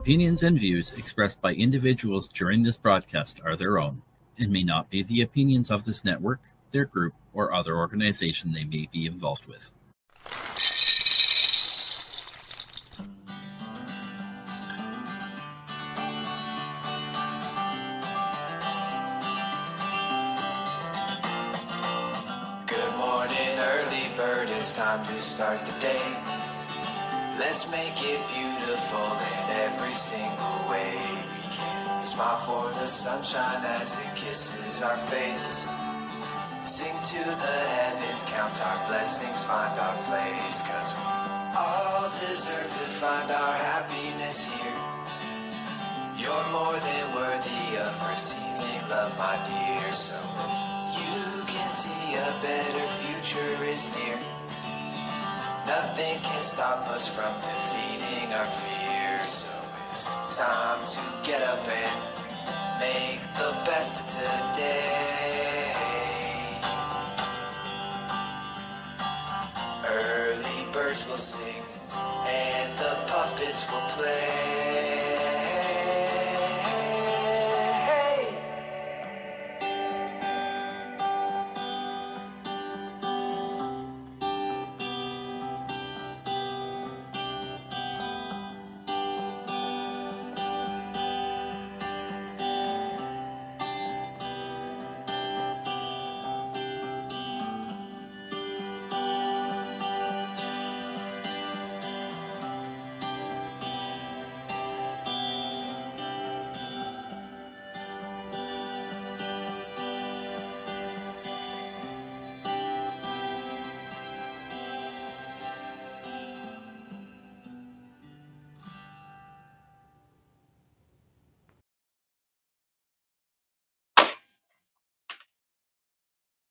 Opinions and views expressed by individuals during this broadcast are their own and may not be the opinions of this network, their group, or other organization they may be involved with. Good morning, early bird, it's time to start the day. Let's make it beautiful in every single way we can. Smile for the sunshine as it kisses our face. Sing to the heavens, count our blessings, find our place. 'Cause we all deserve to find our happiness here. You're more than worthy of receiving love, my dear. So if you can see a better future is near, nothing can stop us from defeating our fears. So it's time to get up and make the best of today. Early birds will sing and the puppets will play.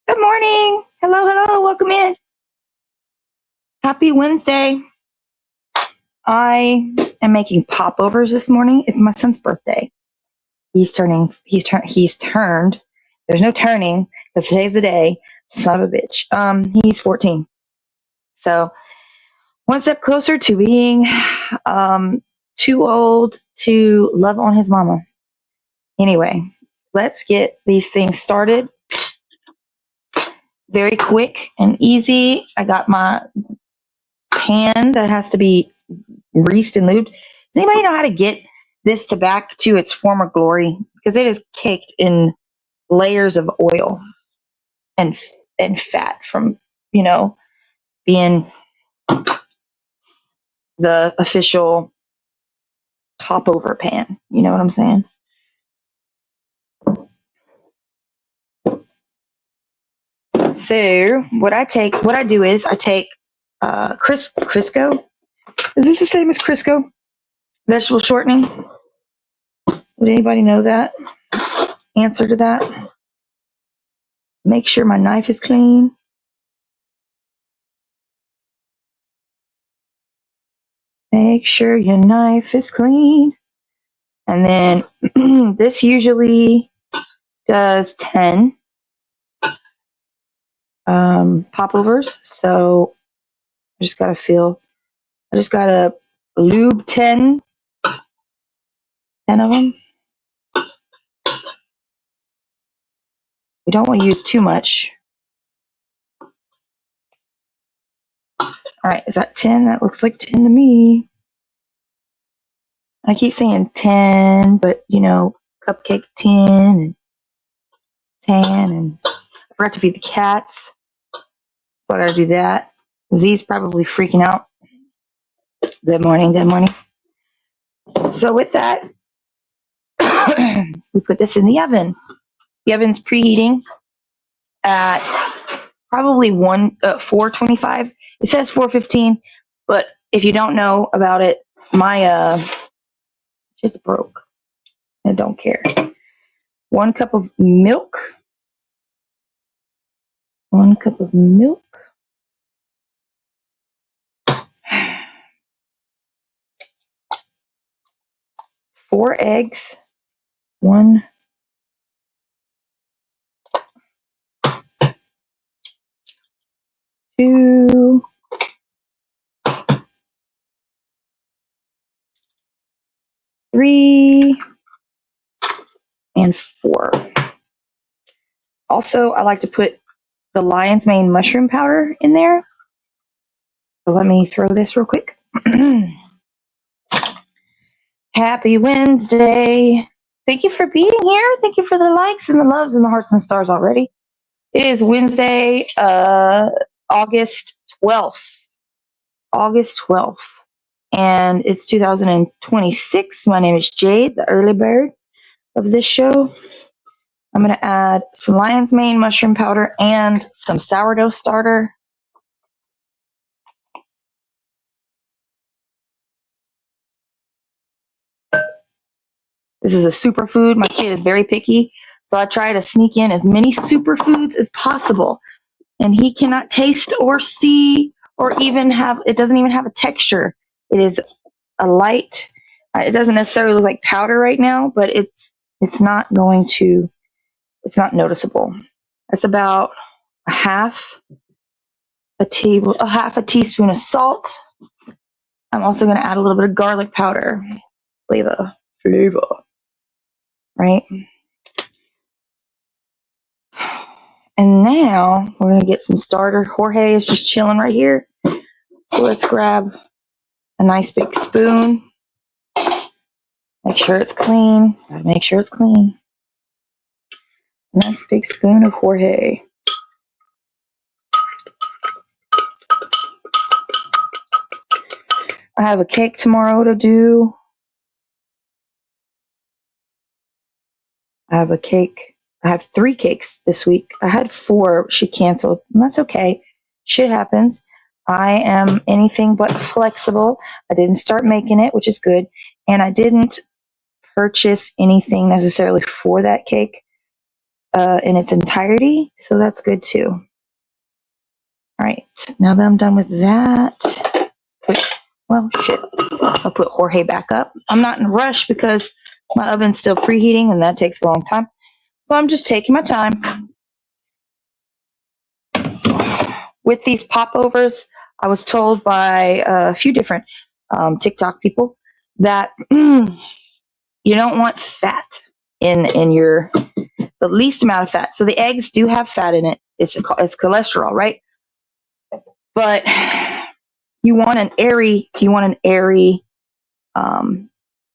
Good morning. Hello. Welcome in. Happy Wednesday. I am making popovers this morning. It's my son's birthday. He's turned. There's no turning because today's the day. Son of a bitch. He's 14. So one step closer to being too old to love on his mama. Anyway, let's get these things started. Very quick and easy. I got my pan that has to be greased and lubed. Does anybody know how to get this to back to its former glory? Because it is caked in layers of oil and fat from, being the official popover pan. You know what I'm saying? So what I do is I take Crisco. Is this the same as Crisco? Vegetable shortening? Would anybody know that? Answer to that? Make sure my knife is clean. Make sure your knife is clean. And then this usually does 10 popovers. So I just got to lube 10 of them. We don't want to use too much. All right, is that 10? That looks like 10 to me. I keep saying 10, but cupcake 10 and 10, and I forgot to feed the cats. So I got to do that. Z's probably freaking out. Good morning. So with that, we put this in the oven. The oven's preheating at probably 425. It says 415, but if you don't know about it, my shit's broke. I don't care. 1 cup of milk. 1 cup of milk. 4 eggs. 1. 2. 3, and 4. Also, I like to put the lion's mane mushroom powder in there. So let me throw this real quick. Happy Wednesday. Thank you for being here. Thank you for the likes and the loves and the hearts and stars already. It is Wednesday, August 12th. August 12th. And it's 2026. My name is Jade, the early bird of this show. I'm going to add some lion's mane mushroom powder and some sourdough starter. This is a superfood. My kid is very picky, so I try to sneak in as many superfoods as possible. And he cannot taste or see or even have, it doesn't even have a texture. It is a light, it doesn't necessarily look like powder right now, but it's not going to, it's not noticeable. It's about a half a teaspoon of salt. I'm also going to add a little bit of garlic powder. Flavor. Right? And now we're going to get some starter. Jorge is just chilling right here. So let's grab a nice big spoon. Make sure it's clean. Gotta make sure it's clean. A nice big spoon of Jorge. I have a cake tomorrow to do. I have 3 cakes this week. I had 4. She canceled. And that's okay. Shit happens. I am anything but flexible. I didn't start making it, which is good. And I didn't purchase anything necessarily for that cake in its entirety. So that's good too. All right. Now that I'm done with that, I'll put Jorge back up. I'm not in a rush because my oven's still preheating and that takes a long time. So I'm just taking my time. With these popovers, I was told by a few different TikTok people that you don't want fat in the least amount of fat. So the eggs do have fat in it. It's cholesterol, right? But you want an airy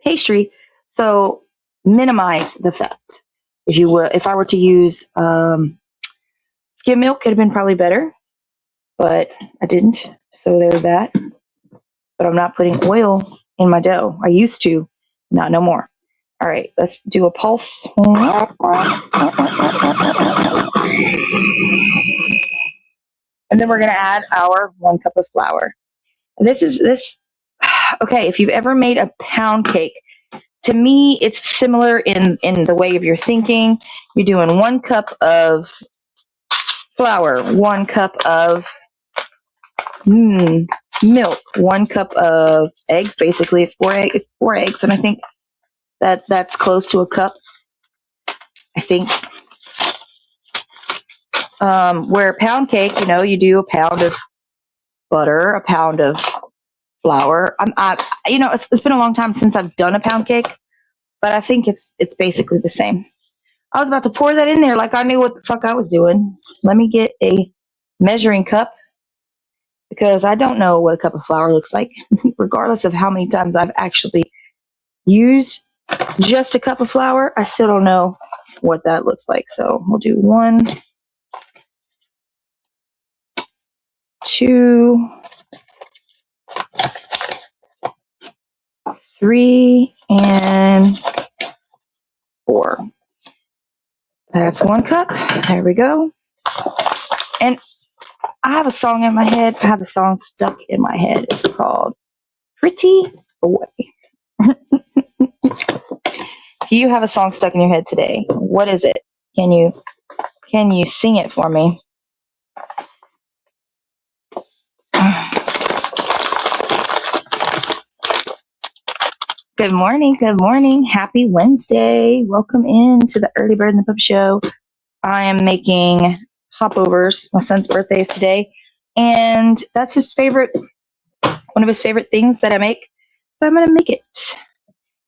pastry. So minimize the fat. If I were to use skim milk, it'd have been probably better, but I didn't. So there's that. But I'm not putting oil in my dough. I used to, not no more. All right, let's do a pulse. And then we're going to add our 1 cup of flour. Okay, if you've ever made a pound cake, to me, it's similar in the way of your thinking. You're doing 1 cup of flour, 1 cup of milk, 1 cup of eggs. Basically, it's 4 eggs, and I think that's close to a cup. I think. Where pound cake, you do a pound of butter, a pound of flour. It's been a long time since I've done a pound cake, but I think it's basically the same. I was about to pour that in there like I knew what the fuck I was doing. Let me get a measuring cup because I don't know what a cup of flour looks like, regardless of how many times I've actually used just a cup of flour. I still don't know what that looks like. So we'll do 1, 2, 3, and 4. That's 1 cup. There we go. And I have a song in my head. I have a song stuck in my head. It's called Pretty Boy. If you have a song stuck in your head today, what is it? Can you sing it for me? Good morning. Good morning. Happy Wednesday. Welcome in to the Early Bird and the Puppet Show. I am making popovers. My son's birthday is today, and that's one of his favorite things that I make. So I'm going to make it.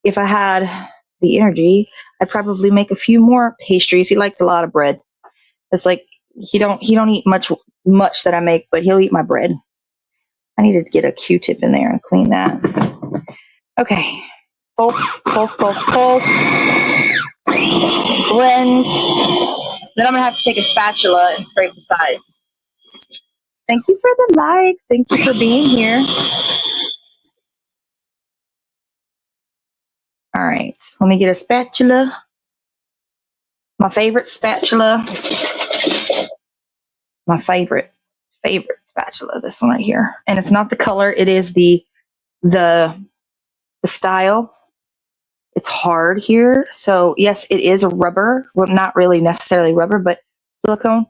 if I had the energy, I'd probably make a few more pastries. He likes a lot of bread. It's like he don't eat much that I make, but he'll eat my bread. I need to get a Q-tip in there and clean that. Okay. Pulse. Blend. Then I'm going to have to take a spatula and scrape the sides. Thank you for the likes. Thank you for being here. All right. Let me get a spatula. My favorite spatula. My favorite spatula. This one right here. And it's not the color. It is the style. It's hard here. So yes, it is a rubber. Well, not really necessarily rubber, but silicone,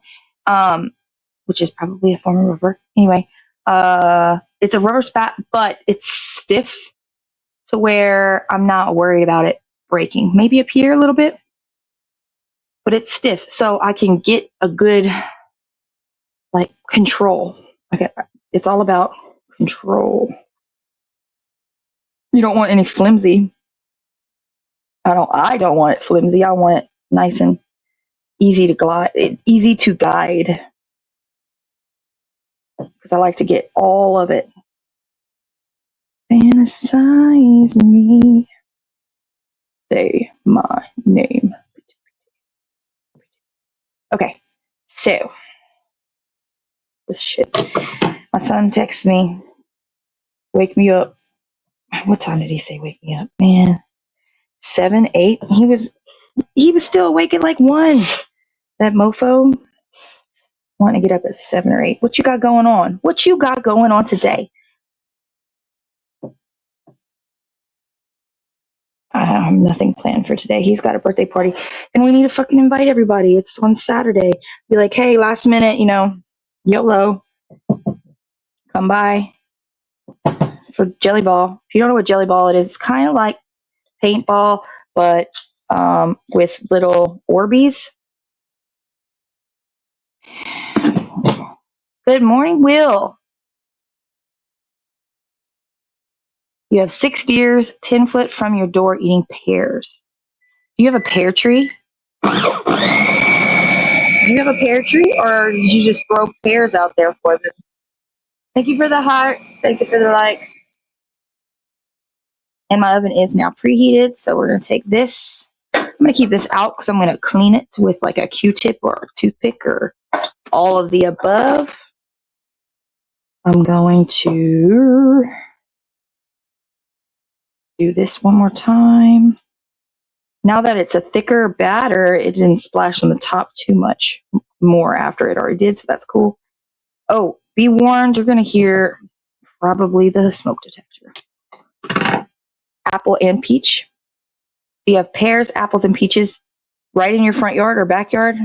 which is probably a form of rubber. Anyway, it's a rubber spat, but it's stiff to where I'm not worried about it breaking. Maybe up here a little bit, but it's stiff. So I can get a good, like, control. Okay. It's all about control. You don't want any flimsy. I don't want it flimsy. I want it nice and easy to guide. Because I like to get all of it. Fantasize me. Say my name. Okay. So. This shit. My son texts me. Wake me up. What time did he say wake me up? Man. 7, 8. He was still awake at like 1. That mofo. Wanting to get up at 7 or 8. What you got going on? What you got going on today? I have nothing planned for today. He's got a birthday party, and we need to fucking invite everybody. It's on Saturday. Be like, hey, last minute, YOLO, come by for Jelly Ball. If you don't know what Jelly Ball it is, it's kind of like paintball, but with little Orbeez. Good morning, Will. You have 6 deers 10 foot from your door eating pears. Do you have a pear tree? Do you have a pear tree, or did you just throw pears out there for them? Thank you for the hearts. Thank you for the likes. And my oven is now preheated, so we're going to take this. I'm going to keep this out because I'm going to clean it with like a Q-tip or a toothpick or all of the above. I'm going to do this one more time. Now that it's a thicker batter, it didn't splash on the top too much more after it already did, so that's cool. Oh, be warned, you're going to hear probably the smoke detector. Apple and peach. So you have pears, apples, and peaches right in your front yard or backyard.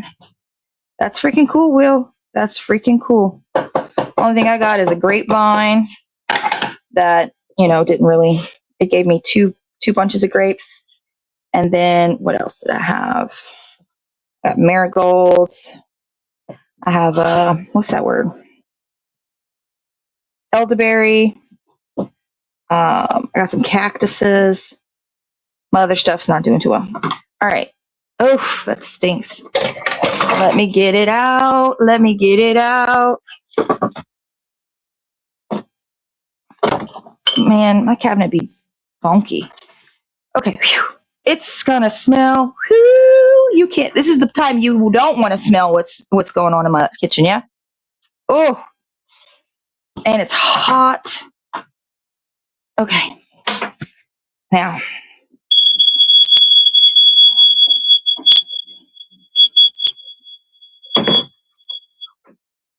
That's freaking cool, Will. That's freaking cool. Only thing I got is a grapevine that, didn't really, it gave me two bunches of grapes. And then what else did I have? I got marigolds. I have, what's that word? Elderberry. I got some cactuses. My other stuff's not doing too well. All right. Oh, that stinks. Let me get it out. Man, my cabinet be funky. Okay. Whew. It's gonna smell. Whew, you can't. This is the time you don't want to smell what's going on in my kitchen, yeah? Oh. And it's hot. Okay. Now.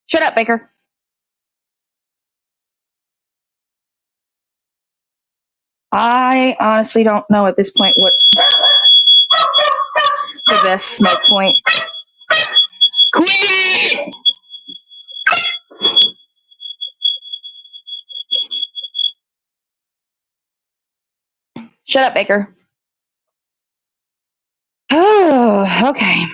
Shut up, Baker. I honestly don't know at this point what's the best smoke point. Quit! Shut up, Baker. Oh, okay.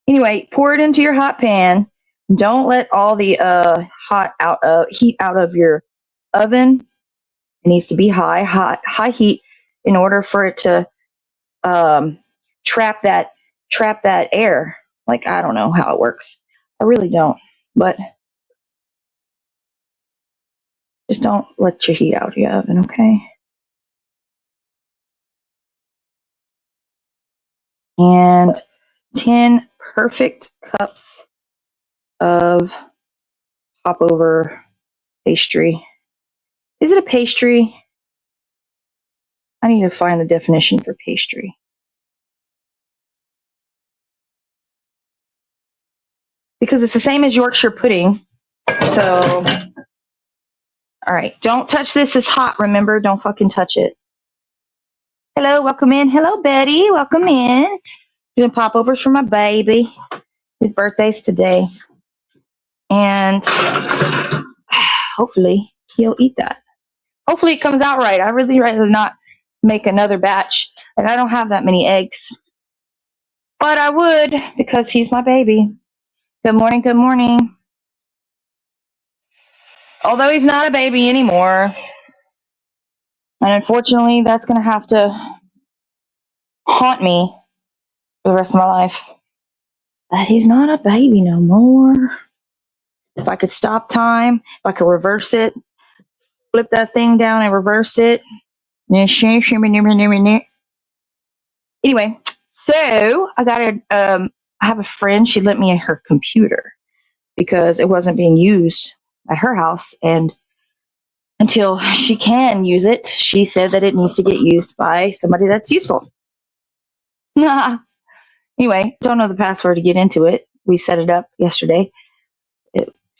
Anyway, pour it into your hot pan. Don't let all the heat out of your oven. It needs to be high heat in order for it to trap that air. Like, I don't know how it works. I really don't. But just don't let your heat out of your oven, okay? And 10 perfect cups of popover pastry. Is it a pastry? I need to find the definition for pastry. Because it's the same as Yorkshire pudding. So, all right. Don't touch this. It's hot, remember? Don't fucking touch it. Hello, welcome in. Hello, Betty. Welcome in. Doing popovers for my baby. His birthday's today. And hopefully he'll eat that. Hopefully it comes out right. I really rather not make another batch. And I don't have that many eggs. But I would, because he's my baby. Good morning, good morning. Although he's not a baby anymore. And unfortunately, that's going to have to haunt me for the rest of my life. That he's not a baby no more. If I could stop time, if I could reverse it, flip that thing down and reverse it. Anyway, so I have a friend, she lent me her computer because it wasn't being used at her house. And until she can use it, she said that it needs to get used by somebody that's useful. Anyway, don't know the password to get into it. We set it up yesterday.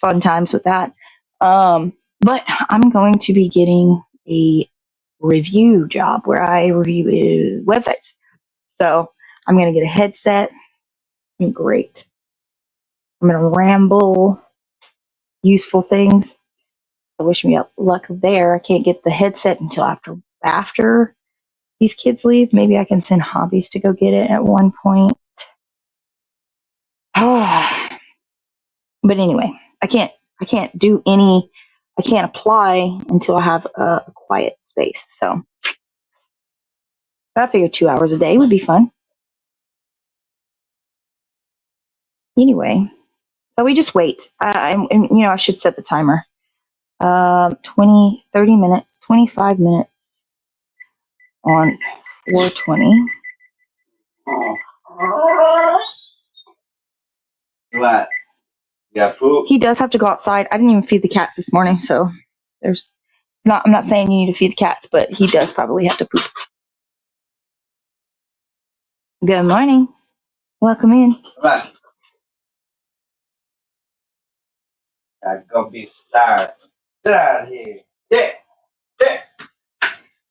Fun times with that. But I'm going to be getting a review job where I review websites. So I'm going to get a headset. It's going to be great. I'm going to ramble useful things. So wish me luck there. I can't get the headset until after these kids leave. Maybe I can send Hobbies to go get it at one point. Oh. But anyway, I can't apply until I have a quiet space. So I figured 2 hours a day would be fun. Anyway, so we just wait. I should set the timer. 20, 30 minutes, 25 minutes on 420. What? You got poop? He does have to go outside. I didn't even feed the cats this morning, so I'm not saying you need to feed the cats, but he does probably have to poop. Good morning. Welcome in. Come on. I'm gonna be starved. Get out of here. Yeah.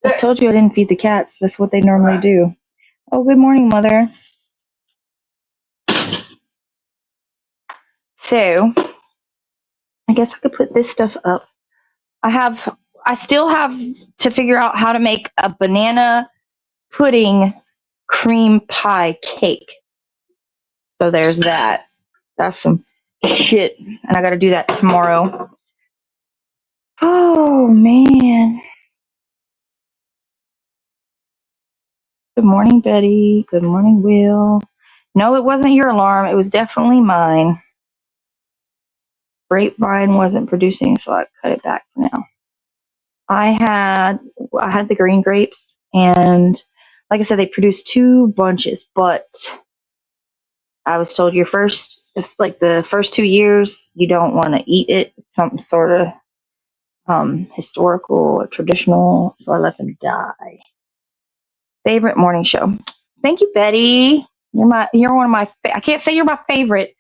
I told you I didn't feed the cats. That's what they normally do. Oh, good morning, Mother. So, I guess I could put this stuff up. I still have to figure out how to make a banana pudding cream pie cake. So there's that. That's some shit. And I got to do that tomorrow. Oh, man. Good morning, Betty. Good morning, Will. No, it wasn't your alarm. It was definitely mine. Grapevine wasn't producing, so I cut it back for now. I had the green grapes, and like I said, they produced 2 bunches, but I was told the first 2 years, you don't want to eat it. It's something sort of historical or traditional, so I let them die. Favorite morning show. Thank you, Betty. You're one of my. I can't say you're my favorite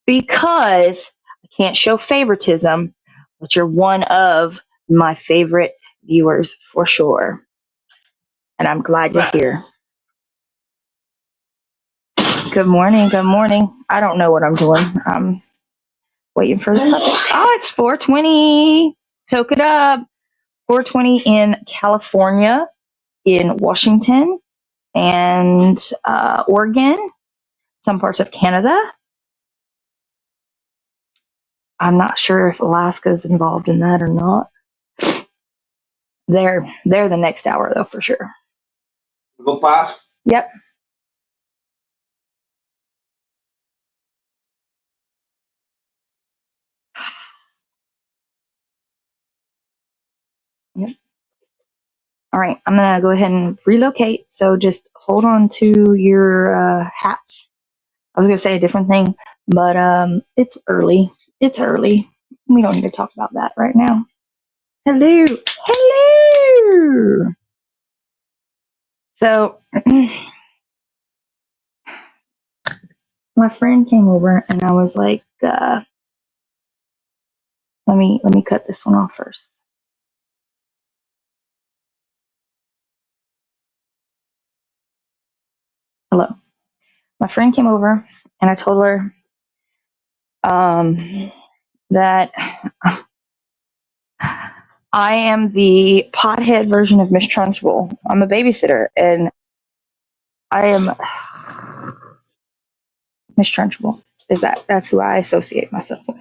because I can't show favoritism, but you're one of my favorite viewers for sure. And I'm glad you're here. Good morning. Good morning. I don't know what I'm doing. I'm waiting for the puppet. Oh, it's 4:20. Toke it up. 4:20 in California, in Washington, and Oregon, some parts of Canada, I'm not sure if Alaska's involved in that or not. They're the next hour though, for sure. Go past. Yep. Yep. All right, I'm gonna go ahead and relocate. So just hold on to your hats. I was gonna say a different thing, but it's early. It's early. We don't need to talk about that right now. Hello, hello. So my friend came over, and I was like, let me cut this one off first. Hello. My friend came over, and I told her that I am the pothead version of Miss Trunchbull. I'm a babysitter, and I am Miss Trunchbull. That's who I associate myself with.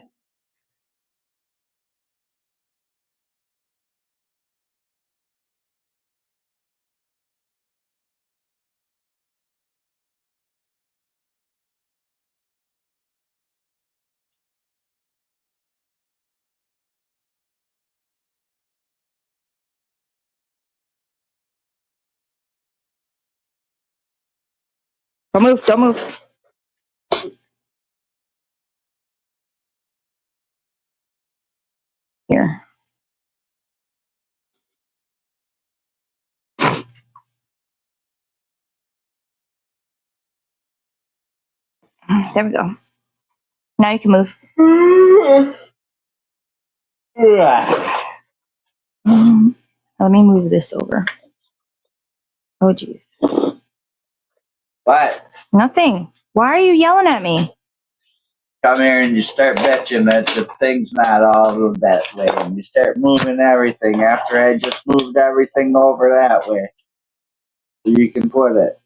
Don't move, don't move. Here. There we go. Now you can move. Let me move this over. Oh, jeez. What? Nothing. Why are you yelling at me? Come here and you start bitching that the thing's not all that way, and you start moving everything after I just moved everything over that way. So you can put it.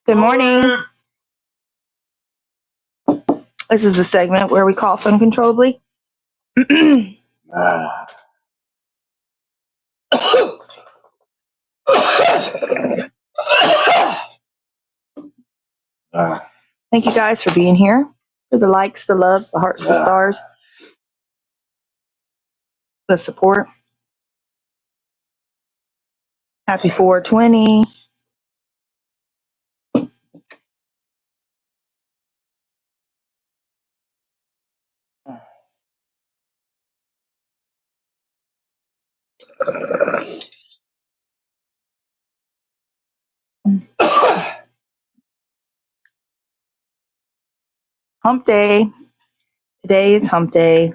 Good morning. This is the segment where we cough uncontrollably. Thank you guys for being here. For the likes, the loves, the hearts, the stars, the support. Happy 420. Hump day. Today is hump day.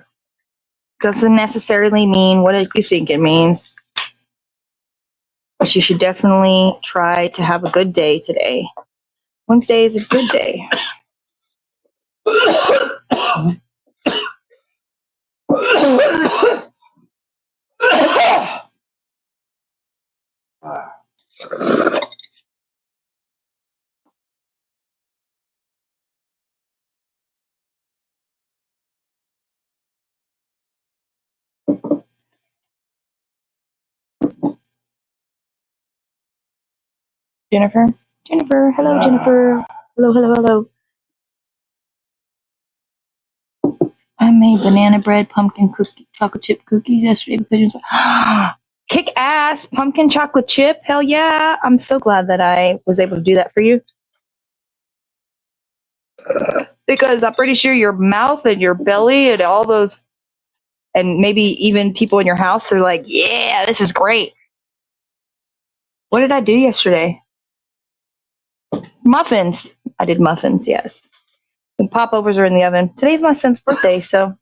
Doesn't necessarily mean what you think it means. But you should definitely try to have a good day today. Wednesday is a good day. Jennifer. Jennifer. Hello, Jennifer. Hello. I made banana bread, pumpkin cookie, chocolate chip cookies yesterday because kick ass pumpkin chocolate chip. Hell yeah. I'm so glad that I was able to do that for you. Because I'm pretty sure your mouth and your belly and all those, and maybe even people in your house are like, yeah, this is great. What did I do yesterday? Muffins. I did muffins, yes. And popovers are in the oven. Today's my son's birthday, so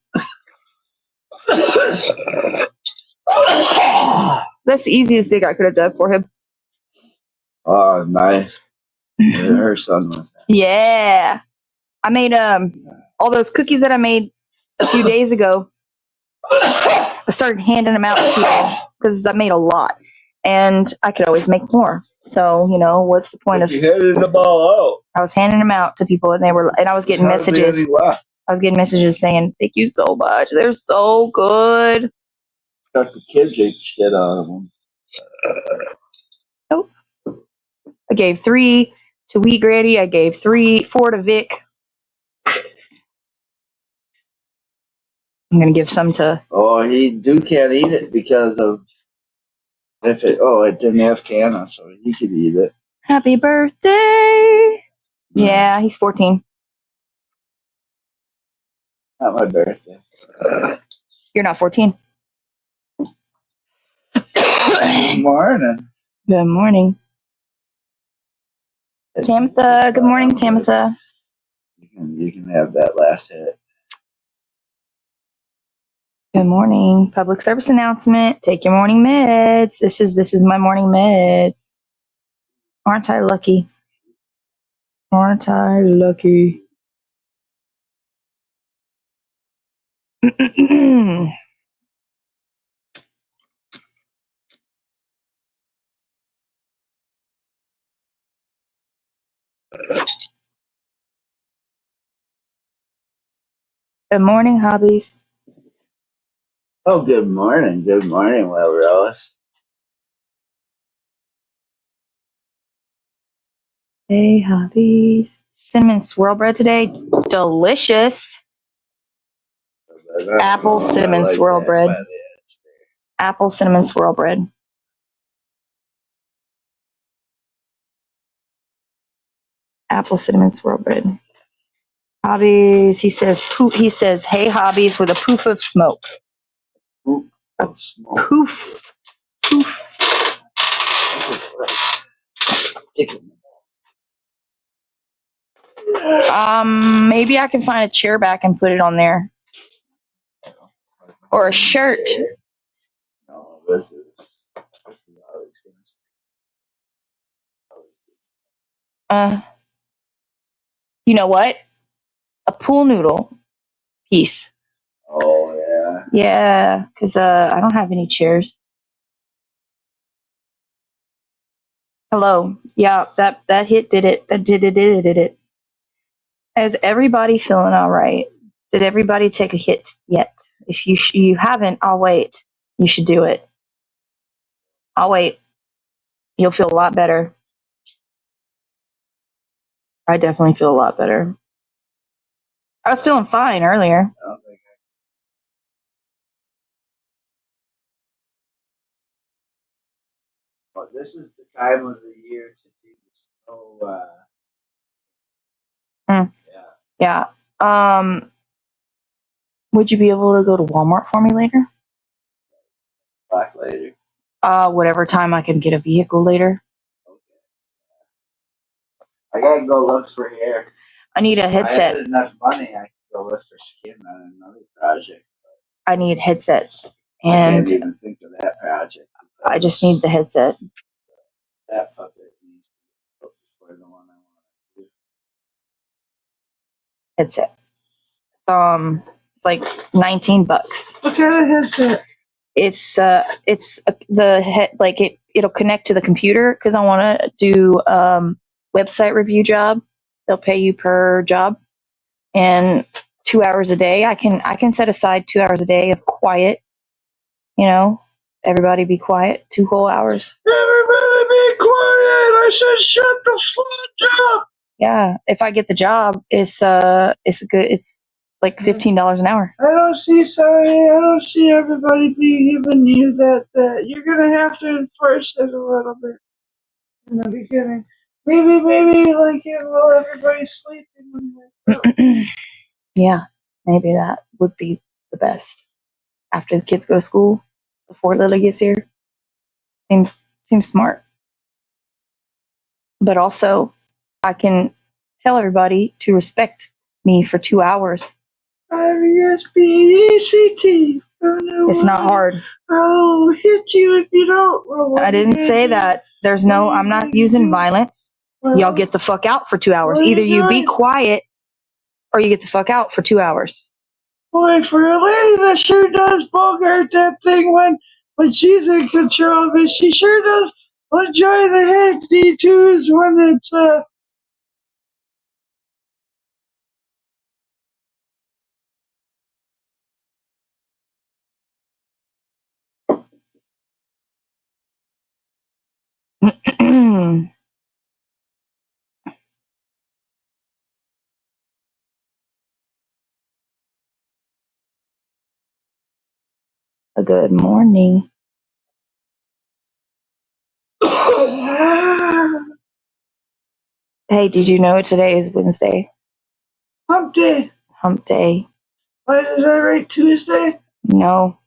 that's the easiest thing I could have done for him. Oh, nice. Her son was. Yeah. I made all those cookies that I made a few days ago. I started handing them out to people because I made a lot, and I could always make more. So what's the point of? You handed them all out. I was handing them out to people, and I was getting messages. I was getting messages saying, "Thank you so much. They're so good." Got the kids ate shit out of them. Nope. I gave 3 to Wheat Granny. I gave 4 to Vic. I'm gonna give some to. Oh, he can't eat it because of it didn't have canna, so he could eat it. Happy birthday! Yeah, he's 14. Not my birthday. You're not 14. Good morning. Good morning. Tamitha, good morning, Tamitha. You can have that last hit. Good morning. Public service announcement. Take your morning meds. This is my morning meds. Aren't I lucky? Aren't I lucky? Good morning, hobbies. Oh, good morning. Good morning, Will Rose. Hey, hobbies. Cinnamon swirl bread today. Delicious. Apple cinnamon swirl bread. Apple cinnamon swirl bread. Apple cinnamon swirl bread. Hobbies. He says, hey, hobbies, with a poof of smoke. Poof of smoke. Poof. Maybe I can find a chair back and put it on there. Or a shirt. No, this is always gonna. You know what? A pool noodle piece. Oh yeah. Yeah, because I don't have any chairs. Hello. Yeah, that hit did it. That did it. Is everybody feeling all right? Did everybody take a hit yet? If you haven't, I'll wait. You should do it. I'll wait. You'll feel a lot better. I definitely feel a lot better. I was feeling fine earlier. Well, this is the time of the year to do snow. Yeah. Would you be able to go to Walmart for me later? Back later. Whatever time I can get a vehicle later. Okay. I gotta go look for hair. I need a headset. I had enough money. I can go look for skin on another project. I need a headset. I And can't even think of that project. I just need the headset. That puppet needs to look for the one I want to do. Headset. It's like $19. What kind of headset? It's the head, like it'll connect to the computer because I want to do website review job. They'll pay you per job, and 2 hours a day. I can set aside 2 hours a day of quiet. Everybody be quiet. 2 whole hours. Everybody be quiet! I said shut the fuck up! Yeah, if I get the job, it's like $15 an hour. I don't see everybody giving you that. You're gonna have to enforce it a little bit in the beginning. Maybe like while everybody's sleeping. Yeah, maybe that would be the best. After the kids go to school, before Lily gets here. Seems smart. But also, I can tell everybody to respect me for 2 hours. R-E-S-P-E-C-T. It's not hard. I'll hit you if you don't. I didn't say that. I'm not using violence. Y'all get the fuck out for 2 hours. Either you be quiet or you get the fuck out for 2 hours. Boy, for a lady that sure does bogart that thing when she's in control of it, she sure does enjoy the head D2s when it's A good morning. Hey, did you know today is Wednesday? Hump day. Hump day. Why did I write Tuesday? No.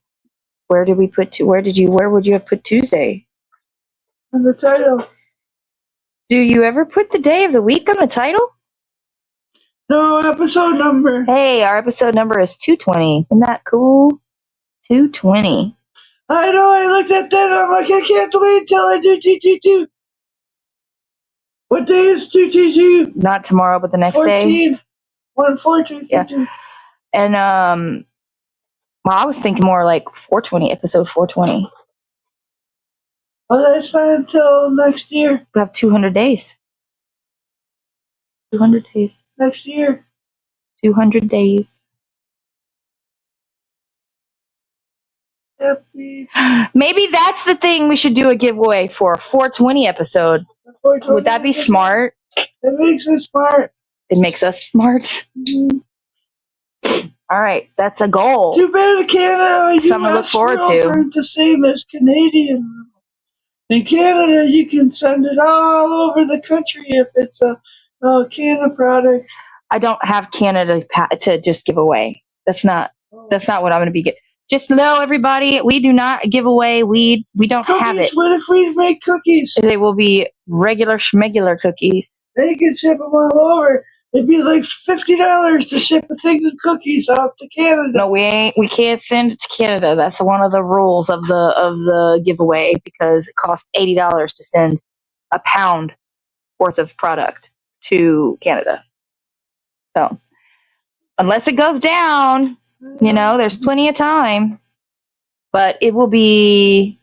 Where would you have put Tuesday? On the title. Do you ever put the day of the week on the title? No, episode number. Hey, our episode number is 220. Isn't that cool? 220. I know, I looked at that and I'm like, I can't wait until I do 222. What day is 222? Not tomorrow, but the next 14. day. 1-4-2. Yeah. And well, I was thinking more like 420, episode 420. Well, that's not until next year. We have 200 days. 200 days. Next year. 200 days. Happy. Maybe that's the thing we should do a giveaway for a 420 episode. 420 Would that be smart? It makes us smart. It makes us smart. Mm-hmm. All right, that's a goal. Too bad Canada. Something to look forward to. Aren't the same as Canadian. In Canada, you can send it all over the country if it's a Canada product. I don't have Canada to just give away. That's not what I'm going to be getting. Just know, everybody, we do not give away weed. We don't have it. What if we make cookies? They will be regular schmegular cookies. They can ship them all over. It'd be like $50 to ship a thing of cookies out to Canada. No, we can't send it to Canada. That's one of the rules of the giveaway, because it costs $80 to send a pound worth of product to Canada. So unless it goes down, there's plenty of time. But it won't be,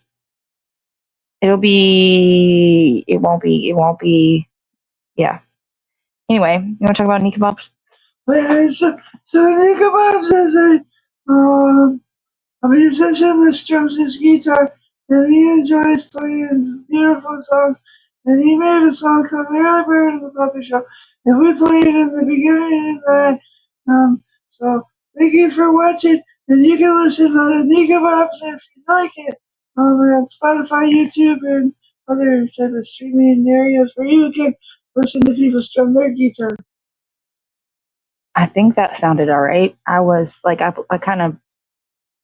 yeah. Anyway, you want to talk about Nika Bobs? So Nika Bobs is a musician that strums his guitar, and he enjoys playing beautiful songs. And he made a song called "The Early Bird and the Puppet Show," and we played it in the beginning of that. So thank you for watching, and you can listen on Nika Bobs if you like it on Spotify, YouTube, and other type of streaming areas where you can listen to people strum their guitar. I think that sounded all right. I was like, I kind of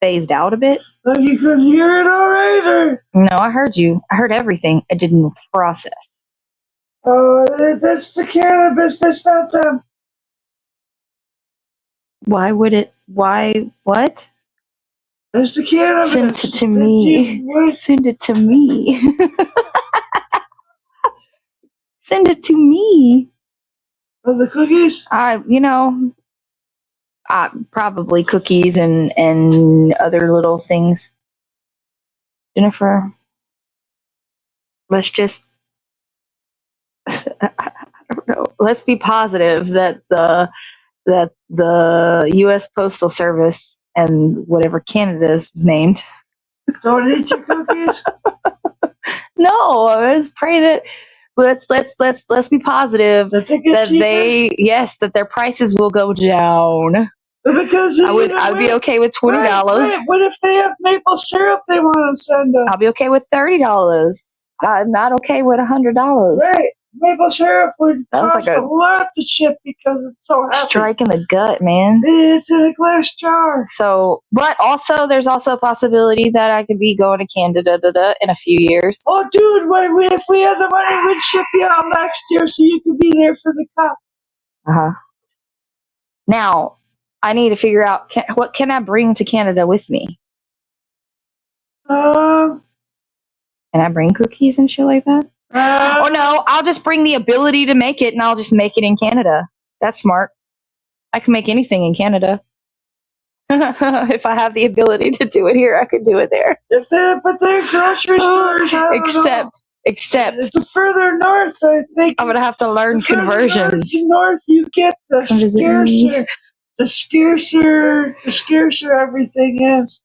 phased out a bit. Like you couldn't hear it all right, or? No, I heard you. I heard everything. I didn't process. Oh, that's the cannabis. That's not them. Why would it? Why? What? That's the cannabis. Send it to me. Send it to me. Send it to me. Oh, the cookies? Probably cookies and other little things. Jennifer, let's just, I don't know. Let's be positive that the U.S. Postal Service and whatever Canada's named don't eat your cookies. No, let's pray that let's be positive That they get cheaper? that their prices will go down. Because I would be okay with $20. Right. What if they have maple syrup they want to send us? I'll be okay with $30. I'm not okay with $100. Right. Maple syrup would That was cost like a lot to ship because it's so heavy. strike in the gut, man. It's in a glass jar. So, but also, there's also a possibility that I could be going to Canada in a few years. Oh, dude, if we had the money, we'd ship you out next year so you could be there for the cup. Uh-huh. Now, I need to figure out what can I bring to Canada with me? Can I bring cookies and shit like that? Oh no, I'll just bring the ability to make it, and I'll just make it in Canada. That's smart. I can make anything in Canada. If I have the ability to do it here, I could do it there. But they're grocery stores. Except the further north, I think I'm gonna have to learn conversions. North, you get the scarcer everything is.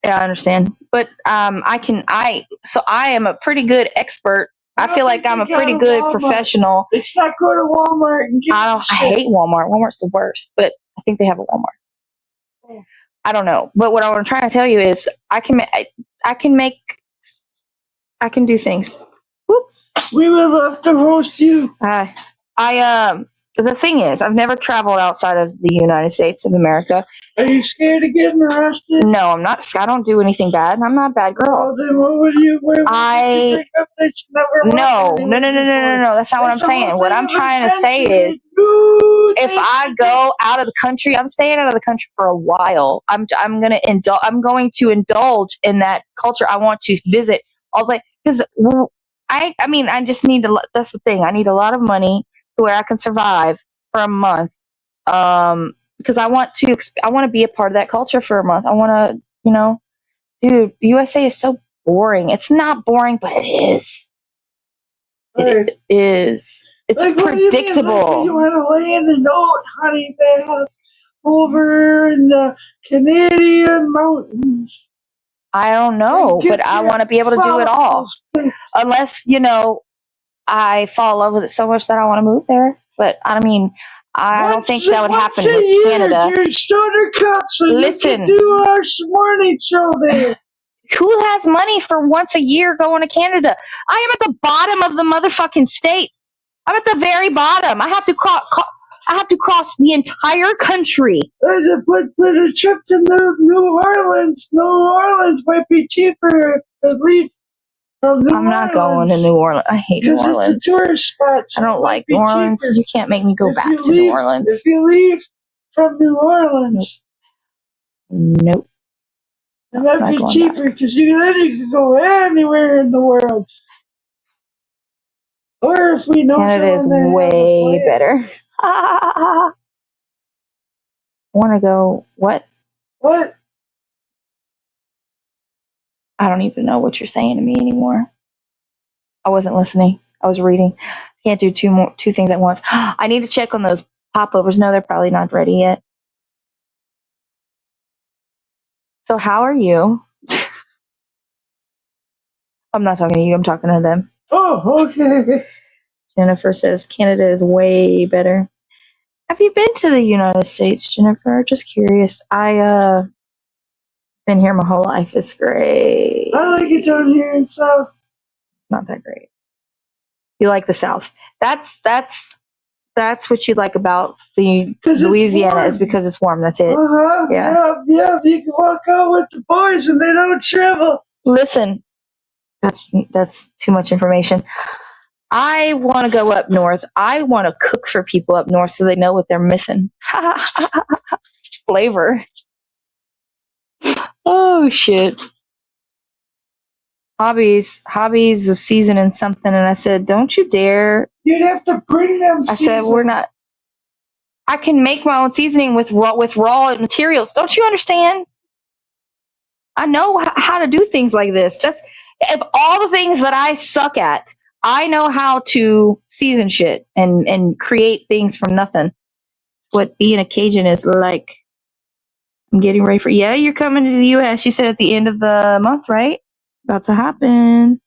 Yeah, I understand. But I am a pretty good expert. I feel like I'm a pretty good professional. It's not go to Walmart and get I hate Walmart. Walmart's the worst, but I think they have a Walmart. Yeah. I don't know. But what I'm trying to tell you is I can do things. Whoop. We would love to host you. The thing is, I've never traveled outside of the United States of America. Are you scared of getting arrested? No, I'm not. I don't do anything bad. I'm not a bad girl. Oh, then what would you bring up that you never No. That's not what I'm saying. What I'm trying to say is, if I go out of the country, I'm staying out of the country for a while. I'm going to indulge in that culture. I want to visit all the way because I just need to. That's the thing. I need a lot of money to where I can survive for a month. Because I want to be a part of that culture for a month. I want to, dude, USA is so boring. It's not boring, but it is. It is. It's predictable. You want to lay in the oat honey bath over in the Canadian mountains. I don't know, but I want to be able to do it all. Unless, I fall in love with it so much that I want to move there. But I don't think that would happen with Canada. You're Stoner Cup, so listen, you can do our morning show there. Who has money for once a year going to Canada? I am at the bottom of the motherfucking states. I'm at the very bottom. I have to cross the entire country. But a trip to New Orleans might be cheaper at least. I'm not going to New Orleans. I hate New Orleans. It's a tourist spot. I don't like New Orleans. You can't make me go back to New Orleans. If you leave from New Orleans. Nope. It might be cheaper because then you can go anywhere in the world. Or if we know Canada is way better. I want to go. What? What? I don't even know what you're saying to me anymore. I wasn't listening. I was reading. Can't do two things at once. I need to check on those popovers. No, they're probably not ready yet. So how are you? I'm not talking to you. I'm talking to them. Oh, okay. Jennifer says Canada is way better. Have you been to the United States, Jennifer? Just curious. I been here my whole life. It's great. I like it down here in South. It's not that great. You like the South. That's what you like about the Louisiana is because it's warm. That's it. Yeah. You can walk out with the boys and they don't travel. Listen, that's too much information. I want to go up north. I want to cook for people up north so they know what they're missing. Flavor. Oh shit. Hobbies was seasoning something, and I said, "Don't you dare!" You'd have to bring them. I said, "We're not." I can make my own seasoning with raw materials. Don't you understand? I know how to do things like this. That's of all the things that I suck at. I know how to season shit and create things from nothing. What being a Cajun is like. I'm getting ready for. Yeah, you're coming to the U.S. You said at the end of the month, right? It's about to happen.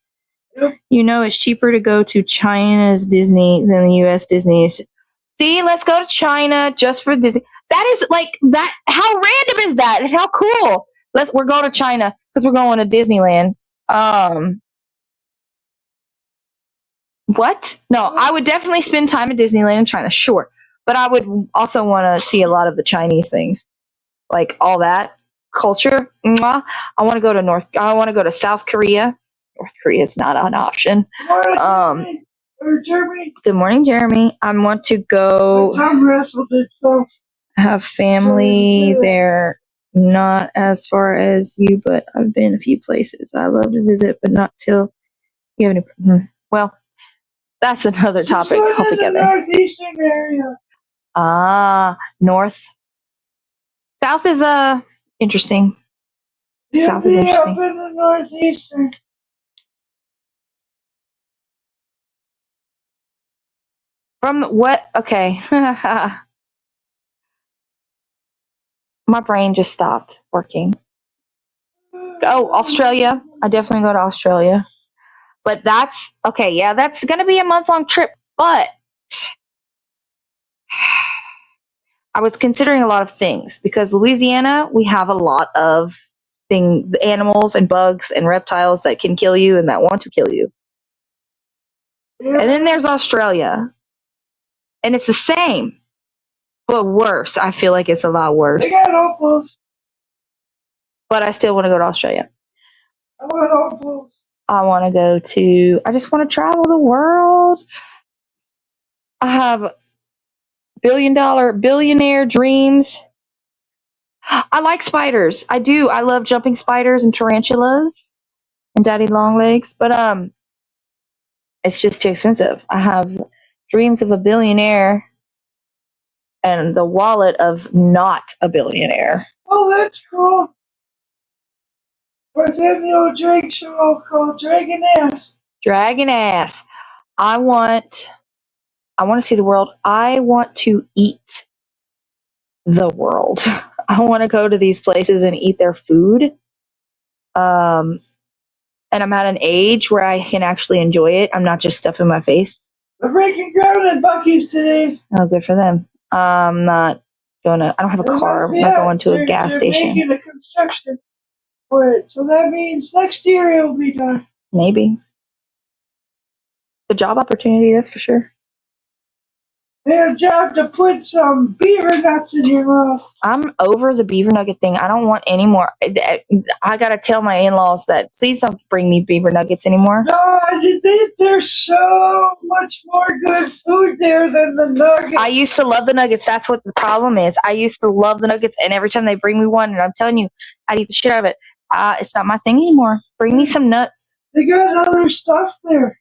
You know, it's cheaper to go to China's Disney than the U.S. Disney. See, let's go to China just for Disney. That is like that. How random is that? And how cool! We're going to China because we're going to Disneyland. What? No, I would definitely spend time at Disneyland in China, sure. But I would also want to see a lot of the Chinese things, like all that culture. Mwah. I want to go to I want to go to South Korea. North Korea is not an option. Jeremy. Good morning, Jeremy. I want to go. Tom wrestled itself. Have family there. Not as far as you, but I've been a few places I love to visit, but not till you have any. Well, that's another topic altogether. Northeastern area. North. South is interesting. South is interesting. Up in the northeastern. From what? Okay. My brain just stopped working. Oh, Australia. I definitely go to Australia. But that's okay. Yeah, that's going to be a month-long trip. But I was considering a lot of things because Louisiana, we have a lot of animals and bugs and reptiles that can kill you and that want to kill you. Yeah. And then there's Australia. And it's the same, but worse. I feel like it's a lot worse. They got opals. But I still want to go to Australia. I want opals. I just want to travel the world. I have billionaire dreams. I like spiders. I do. I love jumping spiders and tarantulas and daddy long legs, but it's just too expensive. I have dreams of a billionaire and the wallet of not a billionaire. Oh, that's cool. But then you'll drink show called Dragon Ass. Dragon Ass. I want to see the world. I want to eat the world. I want to go to these places and eat their food. And I'm at an age where I can actually enjoy it. I'm not just stuffing my face. We're breaking ground at Buc-ee's today. Oh, good for them. I'm not going to. I don't have a car. I'm not going to a gas station. They're making a construction for it, so that means next year it'll be done. Maybe. The job opportunity, that's for sure. Their job to put some beaver nuts in your mouth. I'm over the beaver nugget thing. I don't want any more. I gotta tell my in-laws that please don't bring me beaver nuggets anymore. No, there's so much more good food there than the nuggets. I used to love the nuggets. That's what the problem is. I used to love the nuggets, and every time they bring me one, and I'm telling you, I'd eat the shit out of it. It's not my thing anymore. Bring me some nuts. They got other stuff there,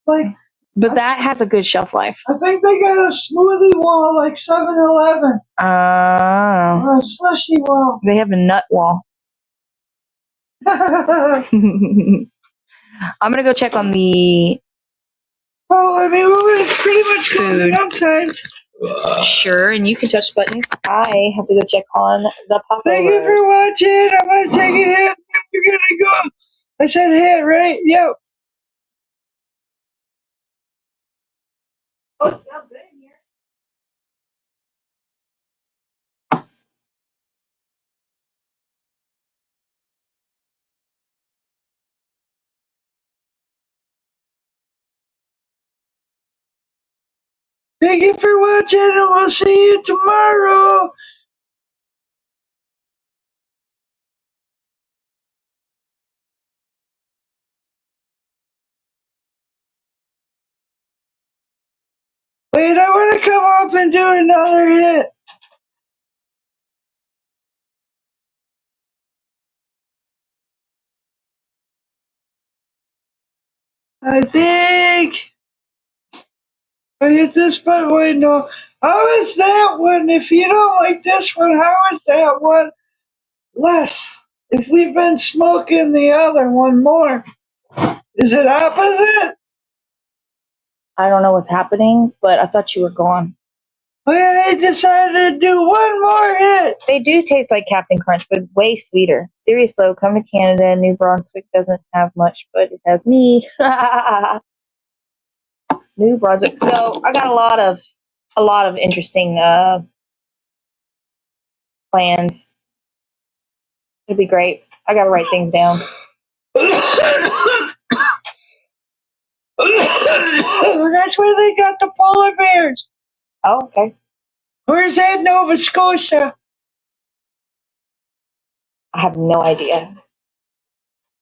But that has a good shelf life. I think they got a smoothie wall like 7-Eleven. Or a slushy wall. They have a nut wall. I'm going to go check on the... Well, I mean, it's pretty much closing up time. Sure, and you can touch buttons. I have to go check on the popovers. Thank you for watching. I'm going to take a hit. We're going to go. I said hit, right? Yep. Oh, it smells good in here. Thank you for watching, and we'll see you tomorrow. Wait, I want to come up and do another hit. I think I hit this button. Wait, no. How is that one? If you don't like this one, how is that one less? If we've been smoking the other one more, is it opposite? I don't know what's happening, but I thought you were gone. I decided to do one more hit. They do taste like Captain Crunch, but way sweeter. Serious though, come to Canada. New Brunswick doesn't have much, but it has me. New Brunswick. So I got a lot of interesting plans. It'll be great. I gotta write things down. That's where they got the polar bears. Oh, okay. Where's that, Nova Scotia? I have no idea.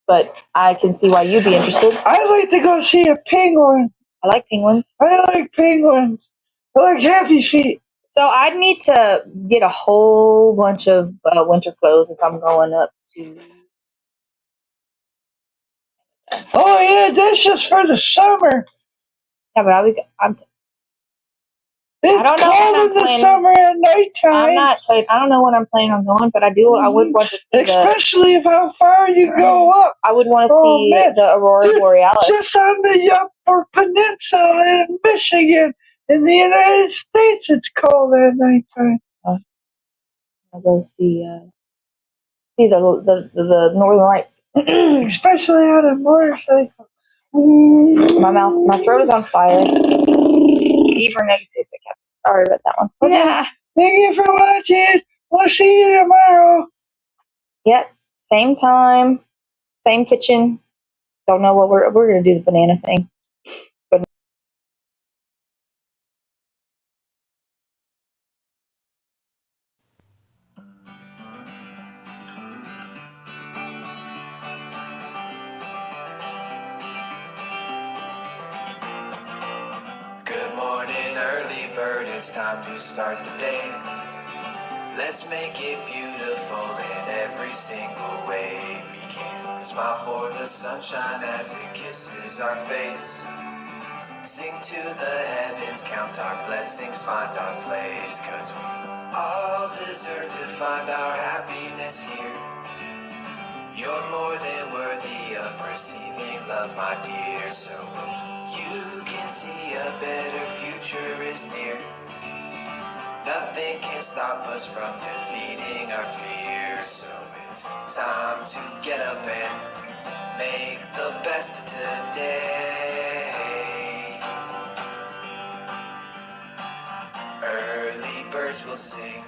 But I can see why you'd be interested. I'd like to go see a penguin. I like penguins. I like penguins. I like happy feet. So I'd need to get a whole bunch of winter clothes if I'm going up to. Oh yeah, that's just for the summer. Yeah, but It's don't know when cold I'm in the planning. summer at nighttime. I don't know when I'm planning on going, but I would want to see especially if how far you go up. I would want to see man. the Aurora Borealis. Just on the Upper Peninsula in Michigan. In the United States, it's cold at nighttime. I'll go see the Northern Lights. Especially on a motorcycle. My throat is on fire. Sorry about that one. Okay. Thank you for watching. We'll see you tomorrow. Yep. Same time, same kitchen. Don't know what we're gonna do the banana thing. Good morning, early bird. It's time to start the day. Let's make it beautiful in every single way we can. Smile for the sunshine as it kisses our face. Sing to the heavens, count our blessings, find our place. 'Cause we all deserve to find our happiness here. You're more than worthy of receiving love, my dear. So if you can see a better future is near, nothing can stop us from defeating our fears. So it's time to get up and make the best of today. Early birds will sing